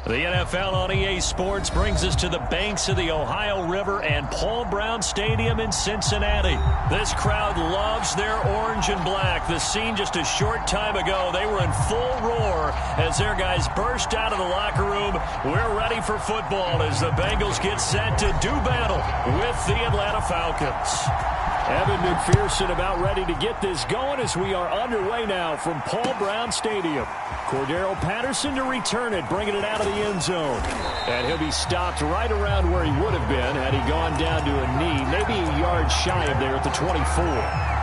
The NFL on EA Sports brings us to the banks of the Ohio River and Paul Brown Stadium in Cincinnati. This crowd loves their orange and black. The scene just a short time ago, they were in full roar as their guys burst out of the locker room. We're ready for football as the Bengals get set to do battle with the Atlanta Falcons. Evan McPherson about ready to get this going as we are underway now from Paul Brown Stadium. Cordero Patterson to return it, bringing it out of the end zone. And he'll be stopped right around where he would have been had he gone down to a knee, maybe a yard shy of there at the 24.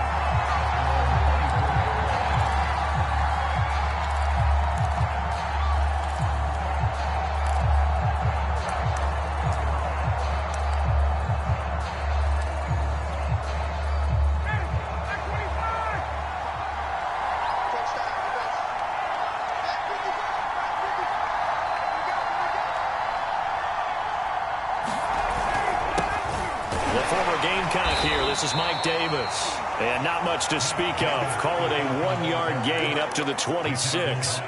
This is Mike Davis, and not much to speak of. Call it a 1-yard gain up to the 26.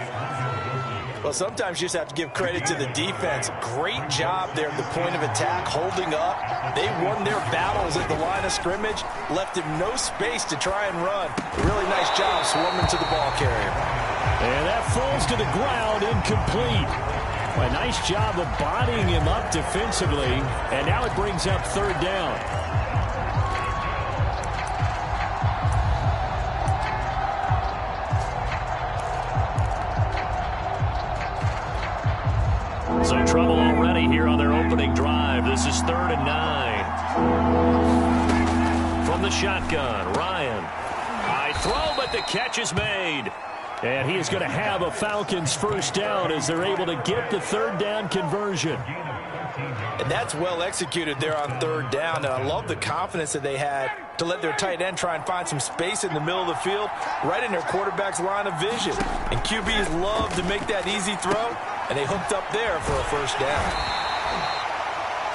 Well, sometimes you just have to give credit to the defense. Great job there at the point of attack, holding up. They won their battles at the line of scrimmage, left him no space to try and run. Really nice job swarming to the ball carrier. And that falls to the ground, incomplete. A nice job of bodying him up defensively, and now it brings up third down. So trouble already here on their opening drive. This is 3rd and 9. From the shotgun, Ryan. High throw, but the catch is made. And he is going to have a Falcons first down as they're able to get the third down conversion. And that's well executed there on third down. And I love the confidence that they had to let their tight end try and find some space in the middle of the field, right in their quarterback's line of vision. And QBs love to make that easy throw, and they hooked up there for a first down.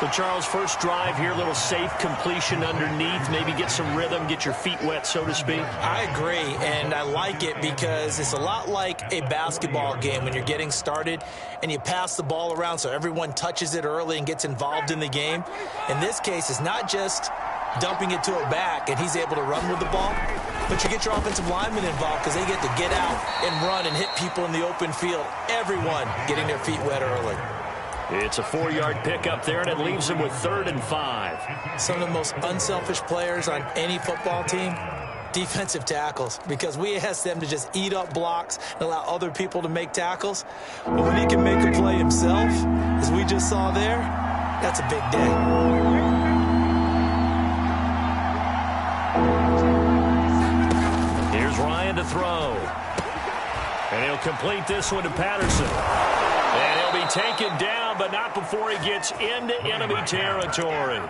So, Charles, first drive here, little safe completion underneath, maybe get some rhythm, get your feet wet, so to speak. I agree, and I like it because it's a lot like a basketball game when you're getting started and you pass the ball around so everyone touches it early and gets involved in the game. In this case, it's not just dumping it to a back and he's able to run with the ball, but you get your offensive linemen involved because they get to get out and run and hit people in the open field. Everyone getting their feet wet early. It's a 4-yard pickup there, and it leaves them with 3rd and 5. Some of the most unselfish players on any football team, defensive tackles, because we ask them to just eat up blocks and allow other people to make tackles. But when he can make a play himself, as we just saw there, that's a big day. Here's Ryan to throw. And he'll complete this one to Patterson. And he'll be taken down, but not before he gets into enemy territory.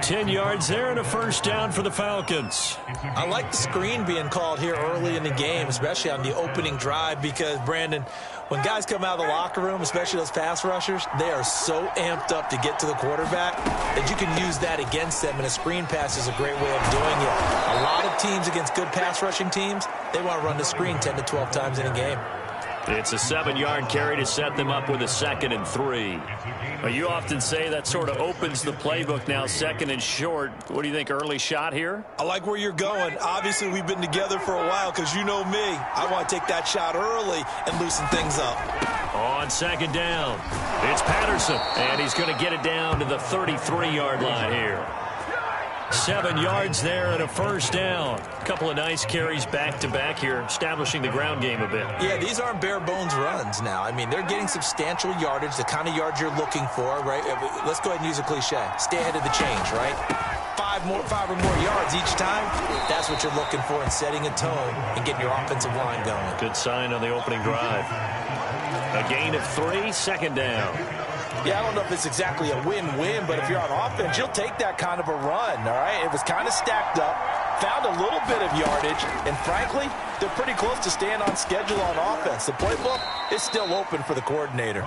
10 yards there and a first down for the Falcons. I like the screen being called here early in the game, especially on the opening drive, because, Brandon, when guys come out of the locker room, especially those pass rushers, they are so amped up to get to the quarterback that you can use that against them, and a screen pass is a great way of doing it. A lot of teams against good pass rushing teams, they want to run the screen 10 to 12 times in a game. It's a 7-yard carry to set them up with a 2nd and 3. Well, you often say that sort of opens the playbook now, 2nd and short. What do you think, early shot here? I like where you're going. Obviously, we've been together for a while because you know me. I want to take that shot early and loosen things up. On 2nd down, it's Patterson, and he's going to get it down to the 33-yard line here. 7 yards there and a first down. A couple of nice carries back-to-back here, establishing the ground game a bit. Yeah, these aren't bare-bones runs now. I mean, they're getting substantial yardage, the kind of yards you're looking for, right? Let's go ahead and use a cliche. Stay ahead of the change, right? 5 or more yards each time. That's what you're looking for in setting a tone and getting your offensive line going. Good sign on the opening drive. A gain of 3, 2nd down. Yeah, I don't know if it's exactly a win-win, but if you're on offense, you'll take that kind of a run, all right? It was kind of stacked up, found a little bit of yardage, and frankly, they're pretty close to staying on schedule on offense. The playbook is still open for the coordinator.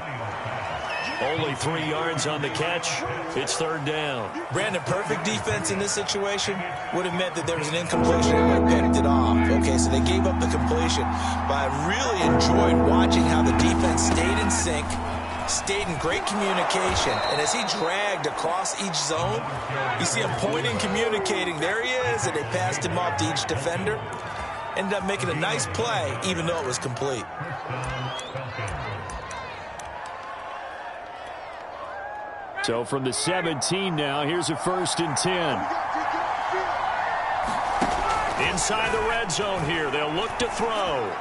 Only 3 yards on the catch. It's 3rd down. Brandon, perfect defense in this situation would have meant that there was an incompletion and would have picked it off. Okay, so they gave up the completion. But I really enjoyed watching how the defense stayed in sync, stayed in great communication. And as he dragged across each zone, you see him pointing, communicating. There he is, and they passed him off to each defender. Ended up making a nice play, even though it was complete. So from the 17 now, here's a 1st and 10. Inside the red zone here, they'll look to throw.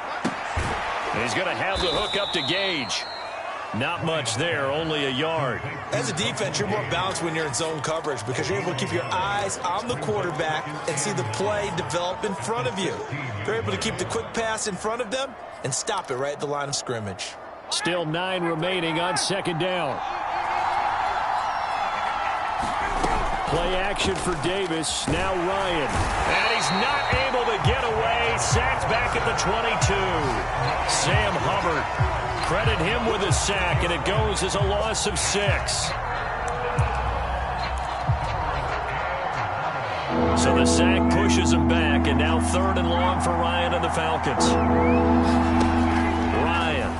He's going to have the hook up to Gage. Not much there, only a yard. As a defense, you're more balanced when you're in zone coverage because you're able to keep your eyes on the quarterback and see the play develop in front of you. They're able to keep the quick pass in front of them and stop it right at the line of scrimmage. Still 9 remaining on 2nd down. Play action for Davis. Now Ryan. And he's not able to get away. Sacked back at the 22. Sam Hubbard. Credit him with a sack, and it goes as a loss of 6. So the sack pushes him back, and now 3rd and long for Ryan and the Falcons. Ryan.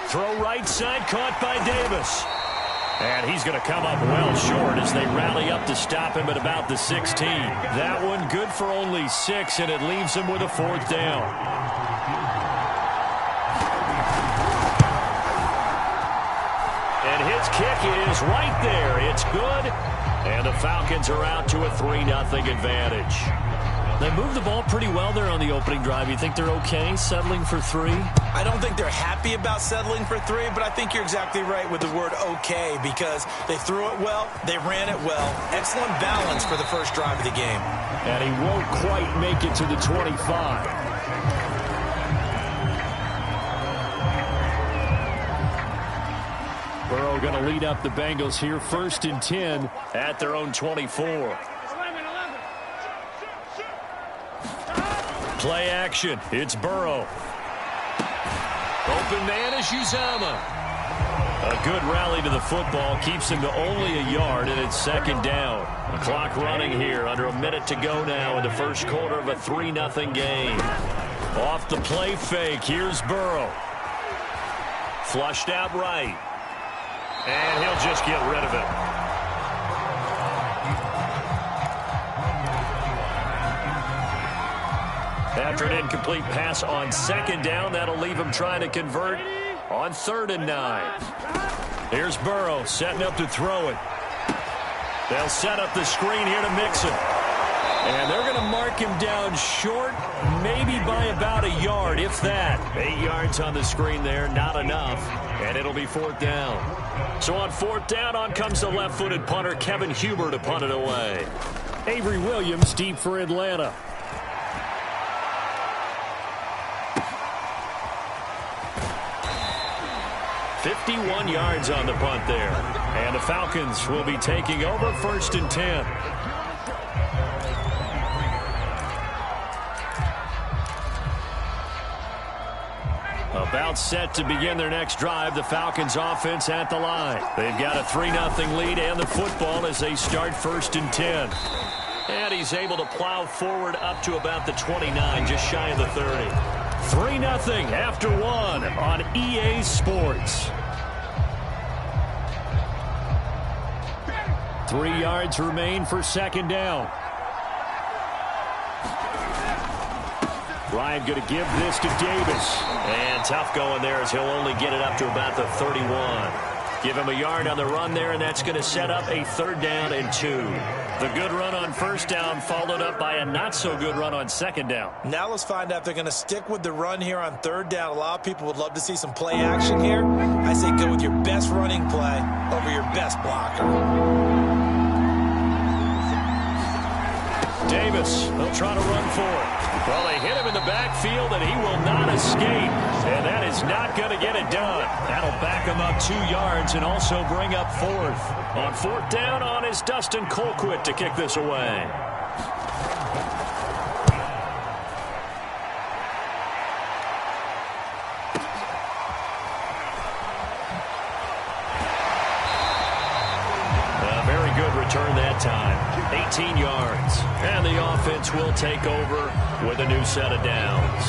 Throw right side, caught by Davis. And he's going to come up well short as they rally up to stop him at about the 16. That one good for only 6, and it leaves him with a 4th down. And his kick is right there. It's good. And the Falcons are out to a 3-0 advantage. They moved the ball pretty well there on the opening drive. You think they're okay settling for 3? I don't think they're happy about settling for 3, but I think you're exactly right with the word okay because they threw it well, they ran it well. Excellent balance for the first drive of the game. And he won't quite make it to the 25. Burrow going to lead up the Bengals here, 1st and 10 at their own 24. Play action. It's Burrow. Open man is Uzama. A good rally to the football keeps him to only a yard, and it's 2nd down. The clock running here under a minute to go now in the first quarter of a 3-0 game. Off the play fake. Here's Burrow. Flushed out right. And he'll just get rid of it. After an incomplete pass on 2nd down, that'll leave him trying to convert on 3rd and 9. Here's Burrow setting up to throw it. They'll set up the screen here to Mixon. And they're going to mark him down short, maybe by about a yard, if that. 8 yards on the screen there, not enough. And it'll be 4th down. So on 4th down, on comes the left-footed punter, Kevin Huber, to punt it away. Avery Williams deep for Atlanta. 51 yards on the punt there. And the Falcons will be taking over 1st and 10. About set to begin their next drive. The Falcons offense at the line. They've got a 3-0 lead and the football as they start 1st and 10. And he's able to plow forward up to about the 29, just shy of the 30. 3-0 after 1 on EA Sports. 3 yards remain for 2nd down. Ryan going to give this to Davis. And tough going there as he'll only get it up to about the 31. Give him a yard on the run there, and that's going to set up a 3rd down and 2. The good run on 1st down followed up by a not-so-good run on 2nd down. Now let's find out if they're going to stick with the run here on 3rd down. A lot of people would love to see some play action here. I say go with your best running play over your best blocker. Davis, they'll try to run for it. Well, they hit him in the backfield, and he will not escape. And that is not going to get it done. That'll back him up 2 yards and also bring up 4th. On 4th down on is Dustin Colquitt to kick this away. A very good return that time. 18 yards. And the offense will take over with a new set of downs.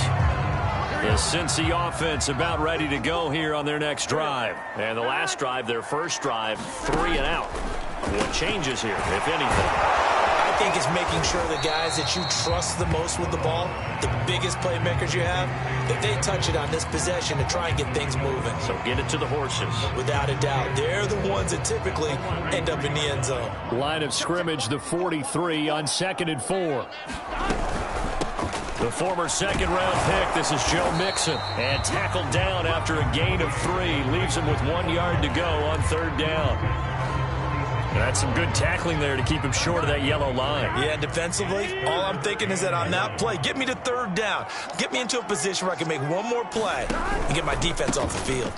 The Cincy offense about ready to go here on their next drive. And the last drive, their first drive, 3 and out. What changes here, if anything? I think it's making sure the guys that you trust the most with the ball, the biggest playmakers you have, that they touch it on this possession to try and get things moving. So get it to the horses. Without a doubt. They're the ones that typically end up in the end zone. Line of scrimmage, the 43 on 2nd and 4. The former second-round pick, this is Joe Mixon. And tackled down after a gain of 3. Leaves him with 1 yard to go on 3rd down. That's some good tackling there to keep him short of that yellow line. Yeah, defensively, all I'm thinking is that on that play, get me to 3rd down. Get me into a position where I can make one more play and get my defense off the field.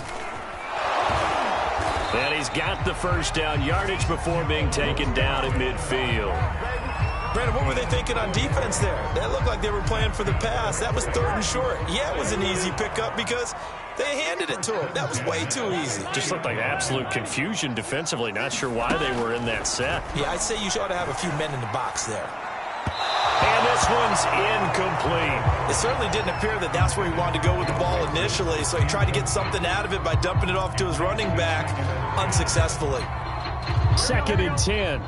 And he's got the first down yardage before being taken down at midfield. Brandon, what were they thinking on defense there? That looked like they were playing for the pass. That was 3rd and short. Yeah, it was an easy pickup because they handed it to him. That was way too easy. Just looked like absolute confusion defensively. Not sure why they were in that set. Yeah, I'd say you ought to have a few men in the box there. And this one's incomplete. It certainly didn't appear that that's where he wanted to go with the ball initially, so he tried to get something out of it by dumping it off to his running back unsuccessfully. 2nd and 10.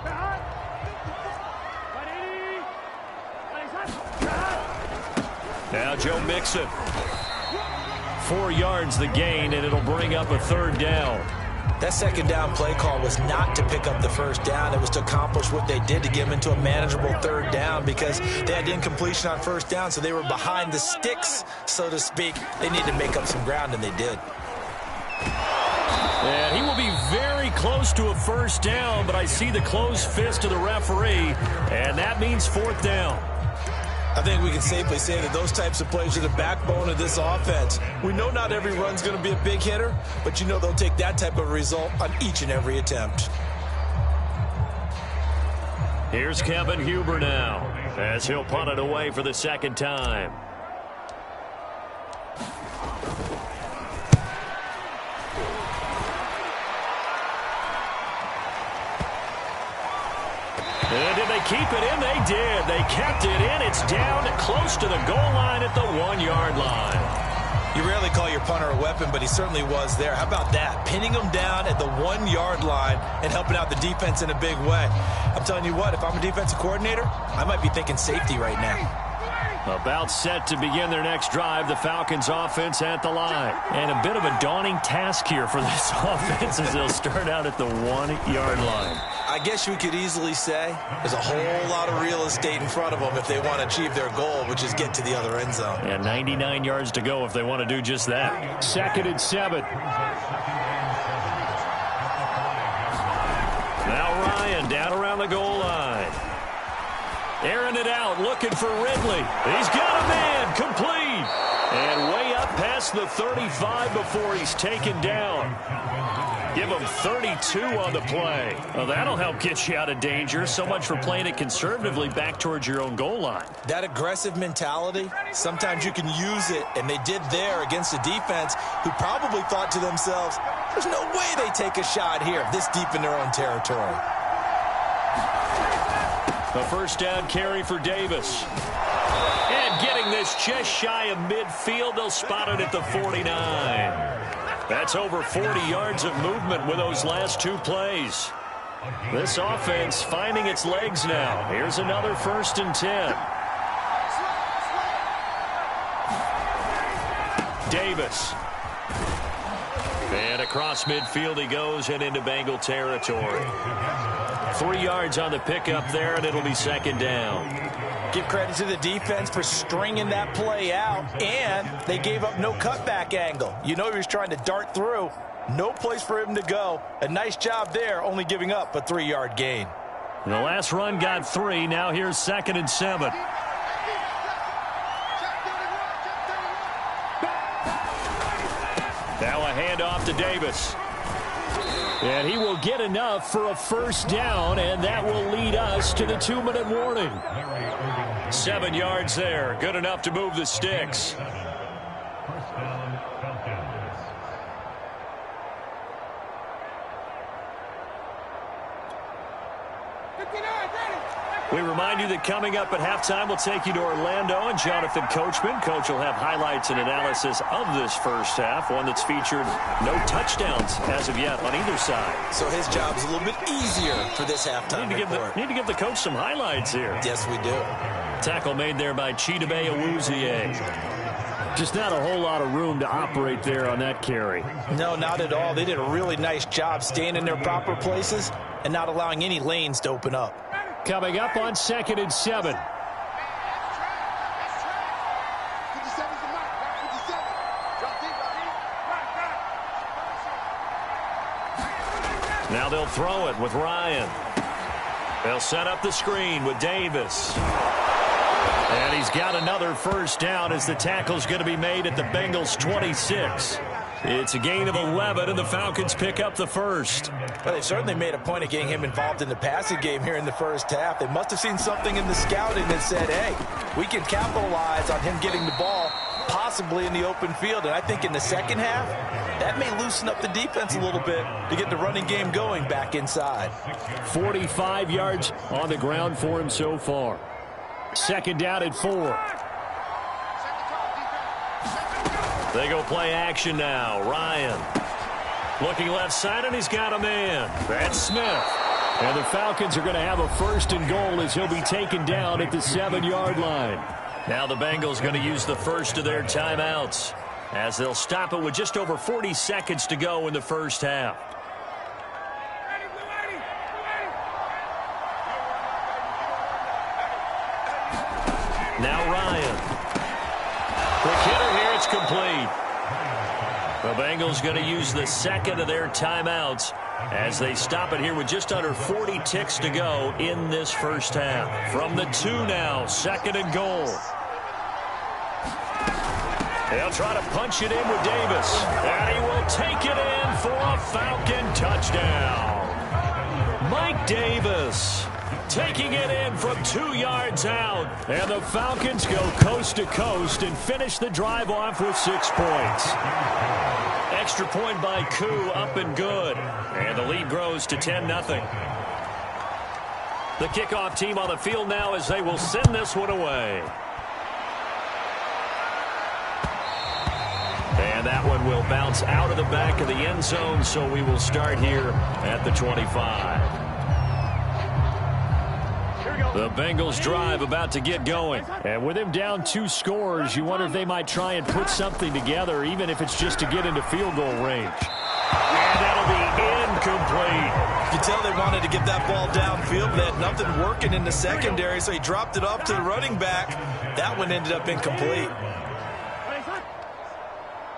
Now Joe Mixon. 4 yards the gain, and it'll bring up a 3rd down. That 2nd down play call was not to pick up the 1st down. It was to accomplish what they did to get them into a manageable 3rd down because they had incompletion on 1st down, so they were behind the sticks, so to speak. They needed to make up some ground, and they did. And he will be very close to a 1st down, but I see the closed fist of the referee, and that means 4th down. I think we can safely say that those types of plays are the backbone of this offense. We know not every run's going to be a big hitter, but you know they'll take that type of result on each and every attempt. Here's Kevin Huber now, as he'll punt it away for the 2nd time. And did they keep it in? They did. They kept it in. It's down close to the goal line at the 1 yard line. You rarely call your punter a weapon, but he certainly was there. How about that? Pinning him down at the 1 yard line and helping out the defense in a big way. I'm telling you what, if I'm a defensive coordinator, I might be thinking safety right now. About set to begin their next drive, the Falcons offense at the line. And a bit of a daunting task here for this offense as they'll start out at the 1 yard line. I guess you could easily say there's a whole lot of real estate in front of them if they want to achieve their goal, which is get to the other end zone. And 99 yards to go if they want to do just that. 2nd and 7. Now Ryan down around the goal line. Airing it out, looking for Ridley. He's got a man, complete. And way up past the 35 before he's taken down. Give him 32 on the play. Well, that'll help get you out of danger. So much for playing it conservatively back towards your own goal line. That aggressive mentality, sometimes you can use it, and they did there against a defense who probably thought to themselves, there's no way they take a shot here this deep in their own territory. The 1st down carry for Davis. And getting this just shy of midfield, they'll spot it at the 49. That's over 40 yards of movement with those last 2 plays. This offense finding its legs now. Here's another 1st and 10. Davis. And across midfield he goes and into Bengal territory. 3 yards on the pickup there, and it'll be 2nd down. Give credit to the defense for stringing that play out, and they gave up no cutback angle. You know he was trying to dart through. No place for him to go. A nice job there, only giving up a 3 yard gain. The last run got 3. Now here's 2nd and 7. Now a handoff to Davis. And he will get enough for a 1st down, and that will lead us to the 2-minute warning. 7 yards there. Good enough to move the sticks. We remind you that coming up at halftime, we'll take you to Orlando and Jonathan Coachman. Coach will have highlights and analysis of this first half, one that's featured no touchdowns as of yet on either side. So his job's a little bit easier for this halftime report. Need to give the coach some highlights here. Yes, we do. Tackle made there by Chidobe Awuzie. Just not a whole lot of room to operate there on that carry. No, not at all. They did a really nice job staying in their proper places and not allowing any lanes to open up. Coming up on 2nd and 7. Now they'll throw it with Ryan. They'll set up the screen with Davis. And he's got another first down as the tackle's going to be made at the Bengals' 26. It's a gain of 11, and the Falcons pick up the first. Well, they certainly made a point of getting him involved in the passing game here in the first half. They must have seen something in the scouting that said, hey, we can capitalize on him getting the ball, possibly in the open field. And I think in the second half, that may loosen up the defense a little bit to get the running game going back inside. 45 yards on the ground for him so far. 2nd down at 4. They go play action now. Ryan looking left side, and he's got a man. That's Smith. And the Falcons are going to have a 1st and goal as he'll be taken down at the 7-yard line. Now the Bengals going to use the first of their timeouts as they'll stop it with just over 40 seconds to go in the first half. Now Ryan. Quick hitter here, it's complete. The Bengals going to use the 2nd of their timeouts as they stop it here with just under 40 ticks to go in this first half. From the 2 now, 2nd and goal. They'll try to punch it in with Davis. And he will take it in for a Falcon touchdown. Mike Davis taking it in from 2 yards out. And the Falcons go coast to coast and finish the drive off with 6 points. Extra point by Koo, up and good. And the lead grows to 10-0. The kickoff team on the field now as they will send this one away. And that one will bounce out of the back of the end zone, so we will start here at the 25. The Bengals drive about to get going. And with him down 2 scores, you wonder if they might try and put something together, even if it's just to get into field goal range. And that'll be incomplete. You can tell they wanted to get that ball downfield, but they had nothing working in the secondary, so he dropped it off to the running back. That one ended up incomplete.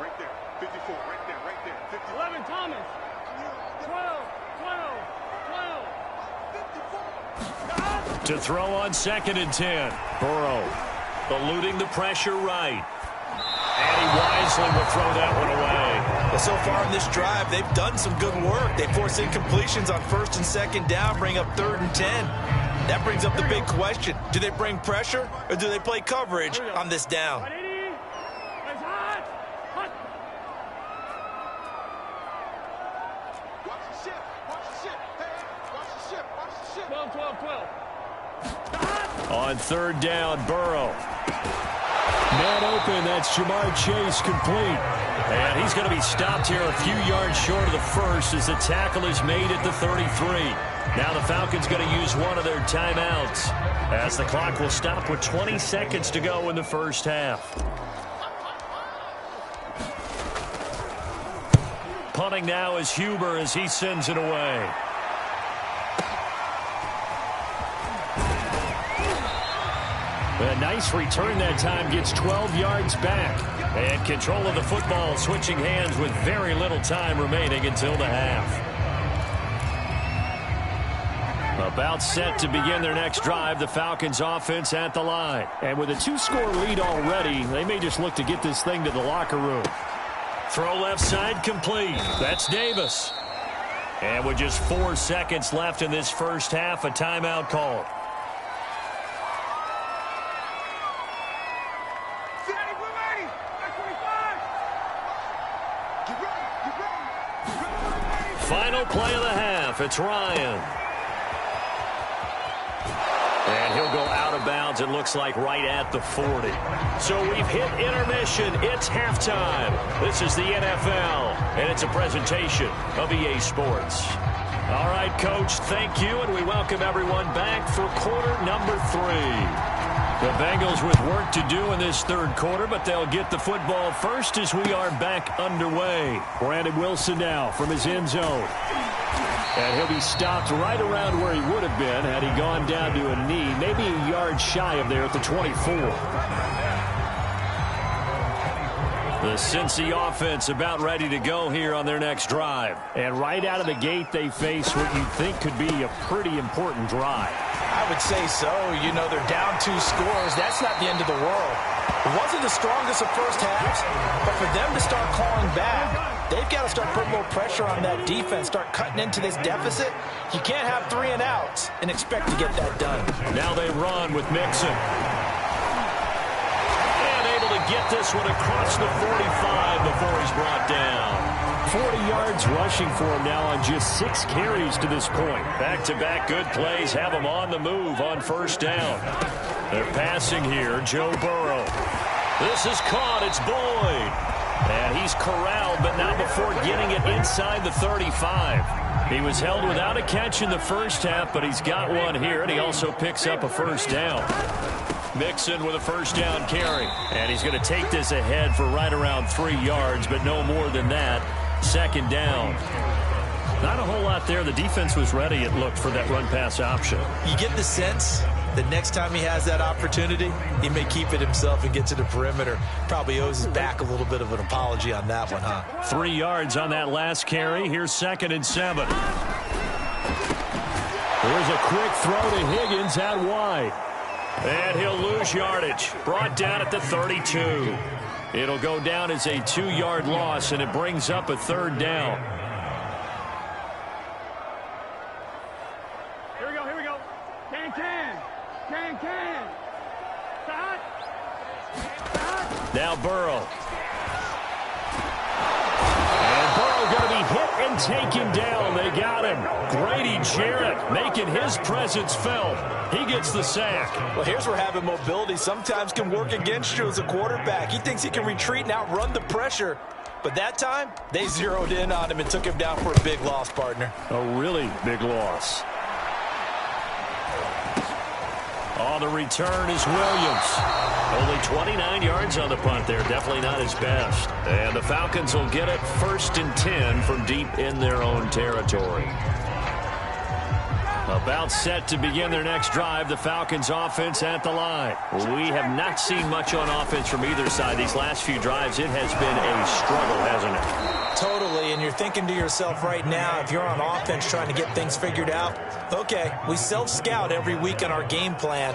Right there, 54, right there, 54. 11, Thomas. 12. To throw on 2nd and 10. Burrow eluding the pressure right. And he wisely will throw that one away. Well, so far in this drive, they've done some good work. They force incompletions on 1st and 2nd down, bring up 3rd and 10. That brings up the big question. Do they bring pressure or do they play coverage on this down? Watch the ship. Hey, watch the ship. 12. On 3rd down, Burrow. Man open, that's Jamar Chase complete. And he's going to be stopped here a few yards short of the first as the tackle is made at the 33. Now the Falcons going to use one of their timeouts as the clock will stop with 20 seconds to go in the first half. Punting now is Huber as he sends it away. A nice return that time, gets 12 yards back. And control of the football switching hands with very little time remaining until the half. About set to begin their next drive, the Falcons offense at the line. And with a 2-score lead already, they may just look to get this thing to the locker room. Throw left side complete. That's Davis. And with just 4 seconds left in this first half, a timeout call. Final play of the half. It's Ryan. And he'll go out of bounds, it looks like, right at the 40. So we've hit intermission. It's halftime. This is the NFL, and it's a presentation of EA Sports. All right, Coach, thank you, and we welcome everyone back for quarter number 3. The Bengals with work to do in this third quarter, but they'll get the football first as we are back underway. Brandon Wilson now from his end zone. And he'll be stopped right around where he would have been had he gone down to a knee, maybe a yard shy of there at the 24. The Cincy offense about ready to go here on their next drive. And right out of the gate, they face what you think could be a pretty important drive. I would say so. You know, they're down 2 scores. That's not the end of the world. It wasn't the strongest of first halves, but for them to start clawing back, they've got to start putting more pressure on that defense, start cutting into this deficit. You can't have 3 and outs and expect to get that done. Now they run with Mixon. And able to get this one across the 45 before he's brought down. 40 yards rushing for him now on just 6 carries to this point. Back-to-back good plays have him on the move on first down. They're passing here, Joe Burrow. This is caught, it's Boyd. And he's corralled, but not before getting it inside the 35. He was held without a catch in the first half, but he's got one here, and he also picks up a first down. Mixon with a first down carry. And he's going to take this ahead for right around 3 yards, but no more than that. Second down. Not a whole lot there. The defense was ready, it looked, for that run-pass option. You get the sense that next time he has that opportunity, he may keep it himself and get to the perimeter. Probably owes his back a little bit of an apology on that one, huh? 3 yards on that last carry. Here's 2nd and 7. Here's a quick throw to Higgins out wide. And he'll lose yardage. Brought down at the 32. It'll go down as a 2-yard loss, and it brings up a 3rd down. Here we go, here we go. Can. Stop. Now Burrow. And Burrow going to be hit and taken down. They got him. Grady Jarrett making his presence felt. He gets the sack. Well, here's where having mobility sometimes can work against you as a quarterback. He thinks he can retreat and outrun the pressure. But that time, they zeroed in on him and took him down for a big loss, partner. A really big loss. On the return is Williams. Only 29 yards on the punt there. Definitely not his best. And the Falcons will get it 1st and 10 from deep in their own territory. About set to begin their next drive, the Falcons offense at the line. We have not seen much on offense from either side. These last few drives, it has been a struggle, hasn't it? Totally, and you're thinking to yourself right now, if you're on offense trying to get things figured out, okay, we self-scout every week on our game plan.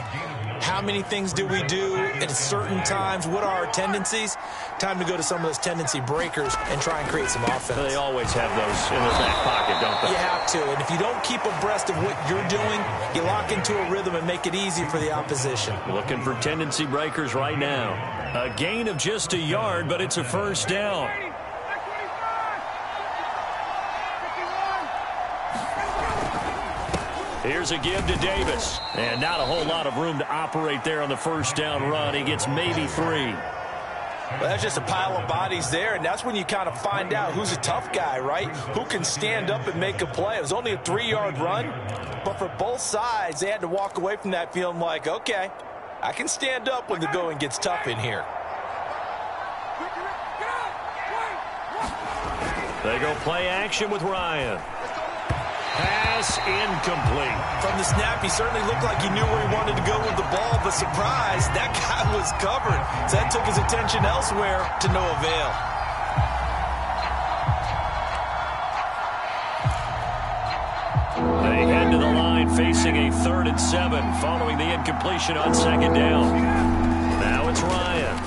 How many things do we do at certain times? What are our tendencies? Time to go to some of those tendency breakers and try and create some offense. They always have those in their back pocket, don't they? You have to, and if you don't keep abreast of what you're doing, you lock into a rhythm and make it easy for the opposition. Looking for tendency breakers right now. A gain of just a yard, but it's a first down. Here's a give to Davis. And not a whole lot of room to operate there on the first down run. He gets maybe 3. Well, that's just a pile of bodies there, and that's when you kind of find out who's a tough guy, right? Who can stand up and make a play. It was only a 3-yard run, but for both sides, they had to walk away from that feeling like, okay, I can stand up when the going gets tough in here. They go play action with Ryan. Pass incomplete. From the snap, he certainly looked like he knew where he wanted to go with the ball, but surprise, that guy was covered. So that took his attention elsewhere to no avail. They head to the line facing a 3rd and 7 following the incompletion on 2nd down. Now it's Ryan.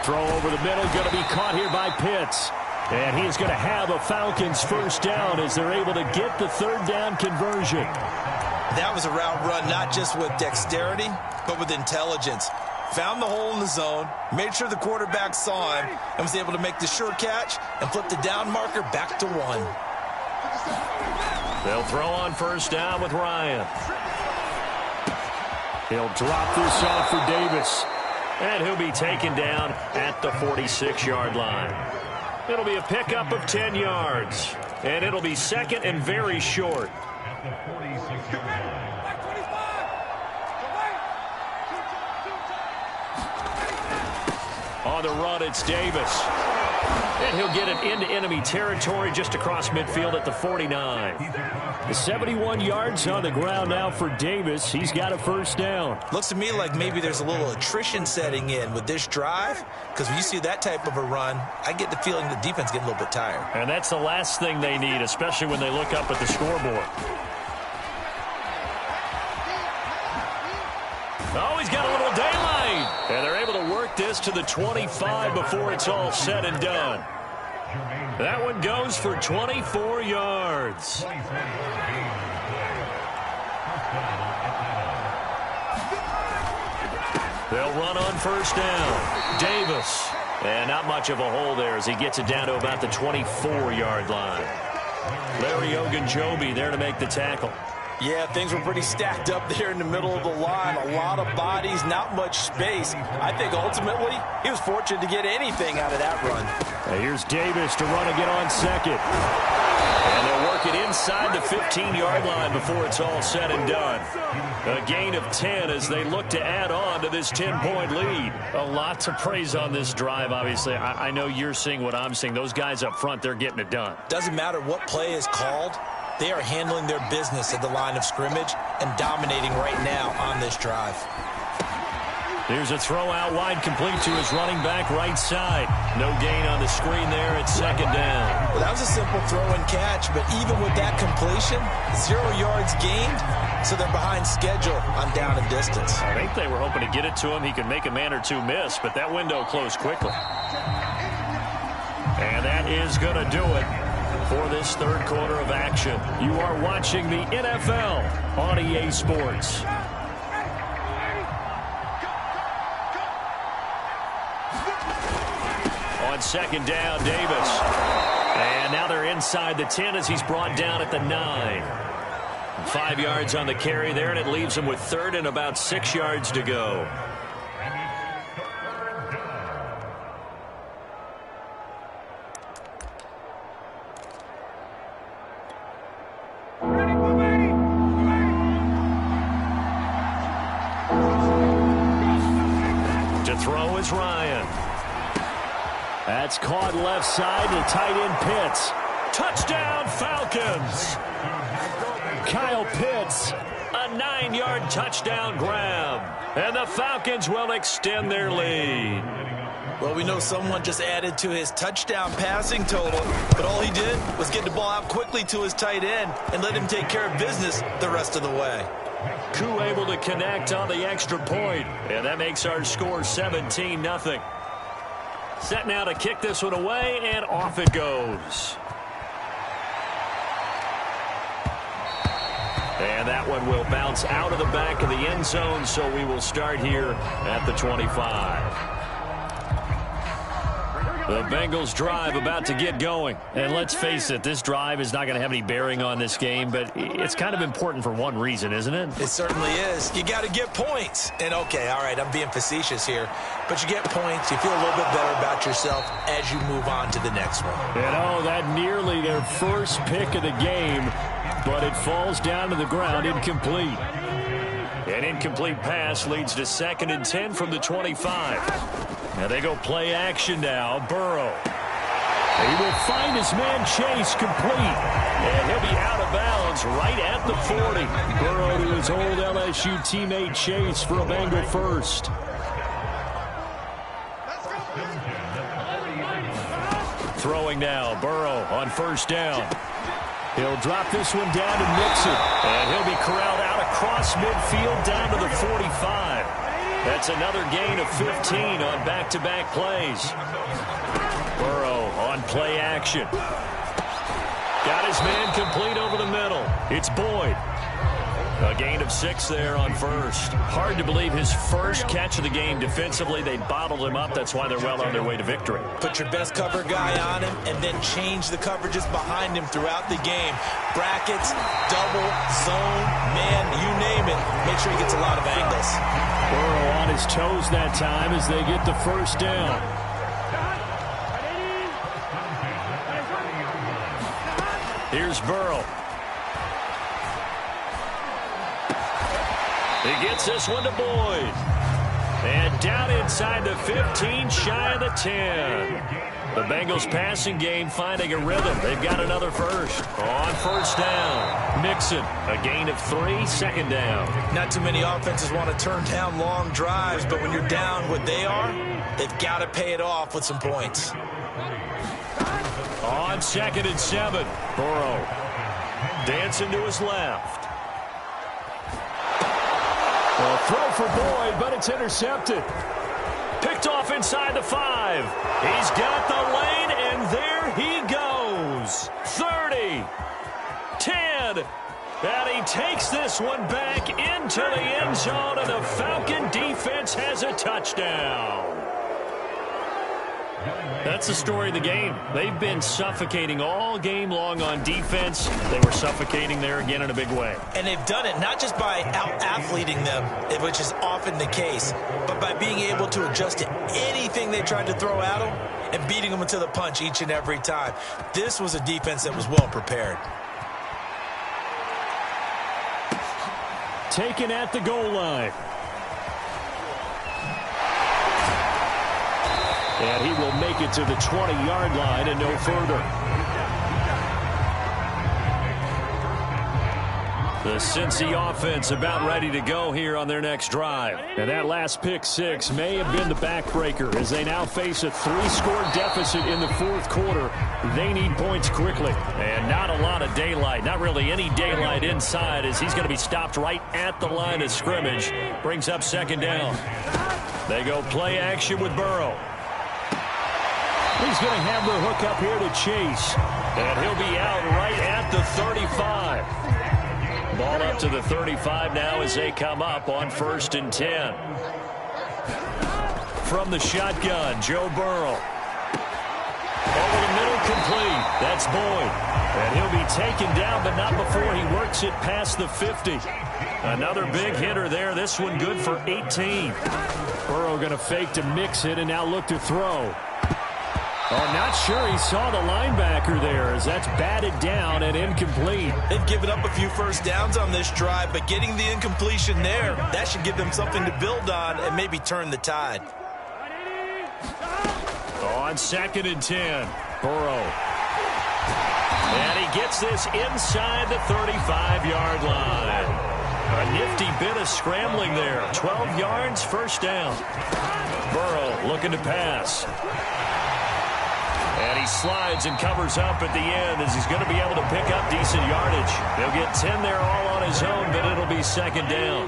Throw over the middle, going to be caught here by Pitts. And he's going to have a Falcons first down as they're able to get the 3rd down conversion. That was a route run not just with dexterity, but with intelligence. Found the hole in the zone, made sure the quarterback saw him, and was able to make the sure catch and flip the down marker back to 1. They'll throw on first down with Ryan. He'll drop this off for Davis. And he'll be taken down at the 46-yard line. It'll be a pickup of 10 yards. And it'll be second and very short. On the run, it's Davis. And he'll get it into enemy territory just across midfield at the 49. The 71 yards on the ground now for Davis. He's got a first down. Looks to me like maybe there's a little attrition setting in with this drive, because when you see that type of a run, I get the feeling the defense getting a little bit tired. And that's the last thing they need, especially when they look up at the scoreboard. Oh, he's got a little daylight. And they're able to work this to the 25 before it's all said and done. That one goes for 24 yards. They'll run on first down. Davis. And not much of a hole there as he gets it down to about the 24-yard line. Larry Ogunjobi there to make the tackle. Yeah, things were pretty stacked up there in the middle of the line. A lot of bodies, not much space. I think ultimately he was fortunate to get anything out of that run. Now here's Davis to run again on second. And they'll work it inside the 15-yard line before it's all said and done. A gain of 10 as they look to add on to this 10-point lead. A lot to praise on this drive, obviously. I know you're seeing what I'm seeing. Those guys up front, they're getting it done. Doesn't matter what play is called. They are handling their business at the line of scrimmage and dominating right now on this drive. Here's a throw out wide, complete to his running back right side. No gain on the screen there. It's second down. Well, that was a simple throw and catch, but even with that completion, 0 yards gained, so they're behind schedule on down and distance. I think they were hoping to get it to him. He could make a man or two miss, but that window closed quickly. And that is going to do it for this third quarter of action. You are watching the NFL on EA Sports. On second down, Davis. And now they're inside the 10 as he's brought down at the 9. 5 yards on the carry there, and it leaves him with third and about 6 yards to go. Throw is Ryan. That's caught left side to tight end Pitts. Touchdown Falcons. Kyle Pitts, a 9-yard touchdown grab. And the Falcons will extend their lead. Well, we know someone just added to his touchdown passing total, but all he did was get the ball out quickly to his tight end and let him take care of business the rest of the way. Koo able to connect on the extra point, and that makes our score 17-0. Set now to kick this one away, and off it goes. And that one will bounce out of the back of the end zone, so we will start here at the 25. The Bengals drive about to get going. And let's face it, this drive is not going to have any bearing on this game, but it's kind of important for one reason, isn't it? It certainly is. You got to get points. And okay, all right, I'm being facetious here, but you get points, you feel a little bit better about yourself as you move on to the next one. And oh, that nearly their first pick of the game, but it falls down to the ground incomplete. An incomplete pass leads to 2nd and 10 from the 25. Now they go play action now. Burrow. He will find his man Chase complete. And he'll be out of bounds right at the 40. Burrow to his old LSU teammate Chase for a Bengal first. Throwing now. Burrow on first down. He'll drop this one down to Mixon. And he'll be corralled out across midfield down to the 45. That's another gain of 15 on back-to-back plays. Burrow on play action. Got his man complete over the middle. It's Boyd. A gain of 6 there on first. Hard to believe his first catch of the game defensively. They bottled him up. That's why they're well on their way to victory. Put your best cover guy on him and then change the coverages behind him throughout the game. Brackets, double, zone, man, you name it. Make sure he gets a lot of angles. Burrow on his toes that time as they get the first down. Here's Burrow. He gets this one to Boyd. And down inside the 15, shy of the 10. The Bengals passing game finding a rhythm. They've got another first. On first down, Mixon. A gain of 3, second down. Not too many offenses want to turn down long drives, but when you're down what they are, they've got to pay it off with some points. On 2nd and 7, Burrow dancing to his left. A throw for Boyd, but it's intercepted. Picked off inside the 5. He's got the lane, and there he goes. 30, 10, and he takes this one back into the end zone, and the Falcon defense has a touchdown. That's the story of the game. They've been suffocating all game long on defense. They were suffocating there again in a big way. And they've done it not just by out-athleting them, which is often the case, but by being able to adjust to anything they tried to throw at them and beating them to the punch each and every time. This was a defense that was well prepared. Taken at the goal line. And he will make it to the 20-yard line and no further. The Cincy offense about ready to go here on their next drive. And that last pick 6 may have been the backbreaker as they now face a 3-score deficit in the fourth quarter. They need points quickly. And not a lot of daylight, not really any daylight inside as he's going to be stopped right at the line of scrimmage. Brings up 2nd down. They go play action with Burrow. He's going to have the hook up here to Chase. And he'll be out right at the 35. Ball up to the 35 now as they come up on 1st and 10. From the shotgun, Joe Burrow. Over the middle, complete. That's Boyd. And he'll be taken down, but not before he works it past the 50. Another big hitter there. This one good for 18. Burrow going to fake to mix it and now look to throw. Oh, not sure he saw the linebacker there as that's batted down and incomplete. They've given up a few first downs on this drive, but getting the incompletion there, that should give them something to build on and maybe turn the tide. On 2nd and 10, Burrow. And he gets this inside the 35-yard line. A nifty bit of scrambling there. 12 yards, first down. Burrow looking to pass. And he slides and covers up at the end as he's going to be able to pick up decent yardage. He'll get 10 there all on his own, but it'll be 2nd down.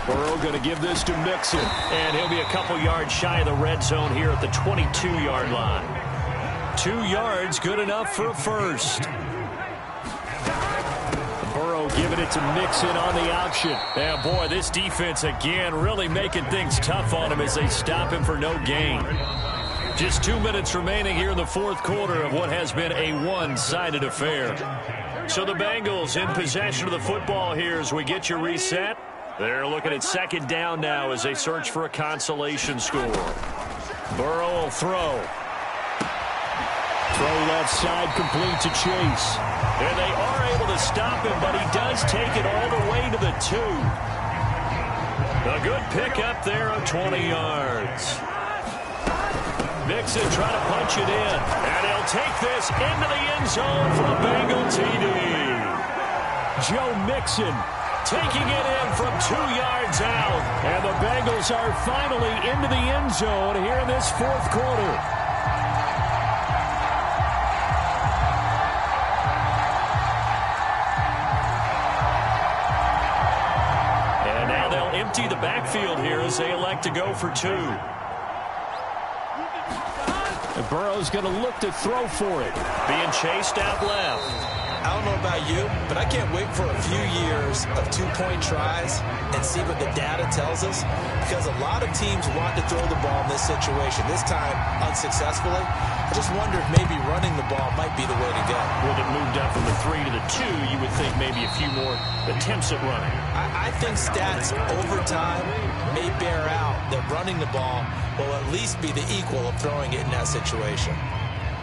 Burrow going to give this to Mixon. And he'll be a couple yards shy of the red zone here at the 22-yard line. 2 yards, good enough for a first. Giving it to Mixon on the option. And boy, this defense again really making things tough on him as they stop him for no gain. Just 2 minutes remaining here in the fourth quarter of what has been a one-sided affair. So the Bengals in possession of the football here as we get you reset. They're looking at 2nd down now as they search for a consolation score. Burrow will throw. Throw left side complete to Chase. And they are able to stop him, but he does take it all the way to the 2. A good pickup there of 20 yards. Mixon trying to punch it in. And he'll take this into the end zone for a Bengal TD. Joe Mixon taking it in from 2 yards out. And the Bengals are finally into the end zone here in this fourth quarter. Empty the backfield here as they elect to go for 2. Burrow's going to look to throw for it. Being chased out left. I don't know about you, but I can't wait for a few years of two-point tries and see what the data tells us, because a lot of teams want to throw the ball in this situation, this time unsuccessfully. I just wonder if maybe running the ball might be the way to go. With it moved up from the 3 to the 2, you would think maybe a few more attempts at running. I think stats over time may bear out that running the ball will at least be the equal of throwing it in that situation.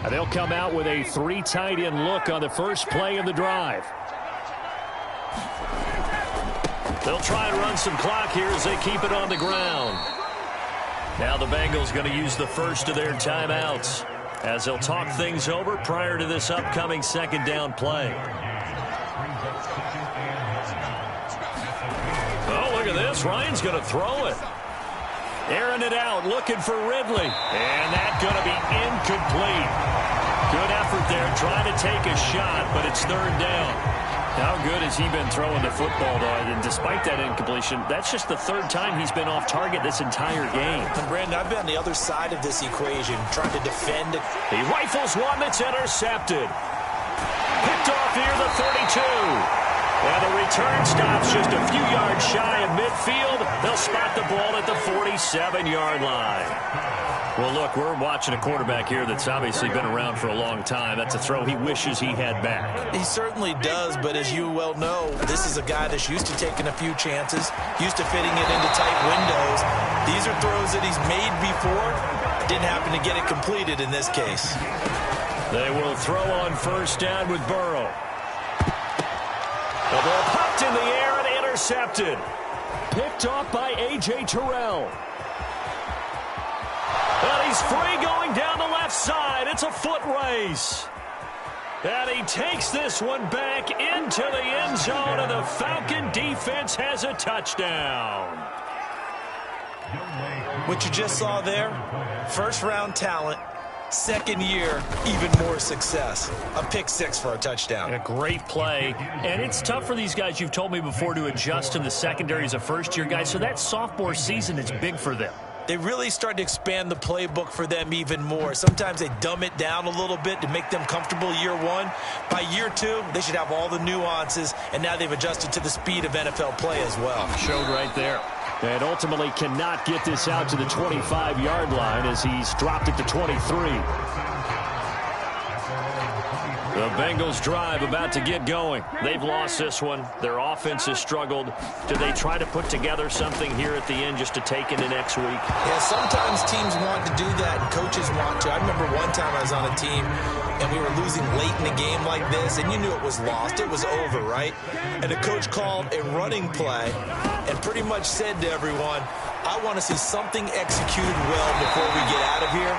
They'll come out with a 3 tight end look on the first play of the drive. They'll try and run some clock here as they keep it on the ground. Now the Bengals going to use the first of their timeouts as they'll talk things over prior to this upcoming second down play. Oh, look at this. Ryan's going to throw it. Airing it out, looking for Ridley. And that's going to be incomplete. Good effort there, trying to take a shot, but it's third down. How good has he been throwing the football, though? And despite that incompletion, that's just the third time he's been off target this entire game. And Brandon, I've been on the other side of this equation, trying to defend it. He rifles one that's intercepted. Picked off near the 32. And the return stops just a few yards shy of midfield. They'll spot the ball at the 47-yard line. Well, look, we're watching a quarterback here that's obviously been around for a long time. That's a throw he wishes he had back. He certainly does, but as you well know, this is a guy that's used to taking a few chances, used to fitting it into tight windows. These are throws that he's made before. Didn't happen to get it completed in this case. They will throw on first down with Burrow. The ball popped in the air and intercepted. Picked off by A.J. Terrell. And he's free going down the left side. It's a foot race. And he takes this one back into the end zone, and the Falcon defense has a touchdown. What you just saw there, first-round talent. Second year, even more success. A pick 6 for a touchdown. A great play. And it's tough for these guys, you've told me before, to adjust in the secondary as a first-year guy. So that sophomore season is big for them. They really start to expand the playbook for them even more. Sometimes they dumb it down a little bit to make them comfortable year one. By year 2, they should have all the nuances, and now they've adjusted to the speed of NFL play as well. Showed right there. And ultimately cannot get this out to the 25-yard line as he's dropped it to 23. The Bengals drive about to get going. They've lost this one. Their offense has struggled. Do they try to put together something here at the end just to take into next week? Yeah, sometimes teams want to do that and coaches want to. I remember one time I was on a team and we were losing late in the game like this, and you knew it was lost. It was over, right? And the coach called a running play and pretty much said to everyone, I want to see something executed well before we get out of here.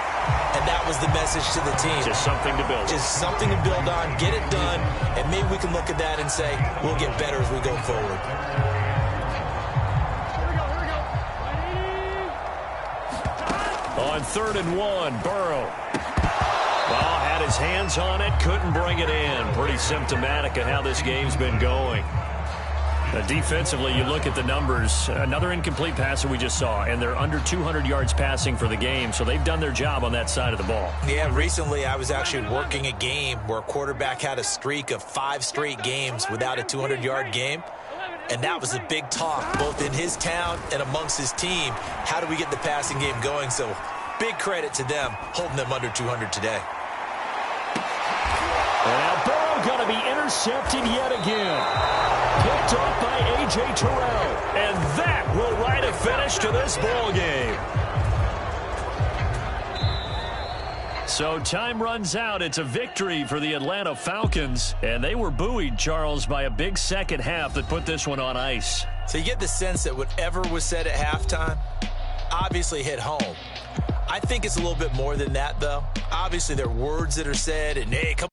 And that was the message to the team. Just something to build. Just something to build on, get it done, and maybe we can look at that and say, we'll get better as we go forward. On 3rd and 1, Burrow. Well, had his hands on it, couldn't bring it in. Pretty symptomatic of how this game's been going. Defensively, you look at the numbers. Another incomplete pass that we just saw, and they're under 200 yards passing for the game, so they've done their job on that side of the ball. Yeah, recently I was actually working a game where a quarterback had a streak of 5 straight games without a 200-yard game, and that was a big talk, both in his town and amongst his team. How do we get the passing game going? So big credit to them, holding them under 200 today. And now Burrow going to be intercepted yet again. Picked off by A.J. Terrell. And that will write a finish to this ball game. So time runs out. It's a victory for the Atlanta Falcons. And they were buoyed, Charles, by a big second half that put this one on ice. So you get the sense that whatever was said at halftime obviously hit home. I think it's a little bit more than that, though. Obviously, there are words that are said, and hey, come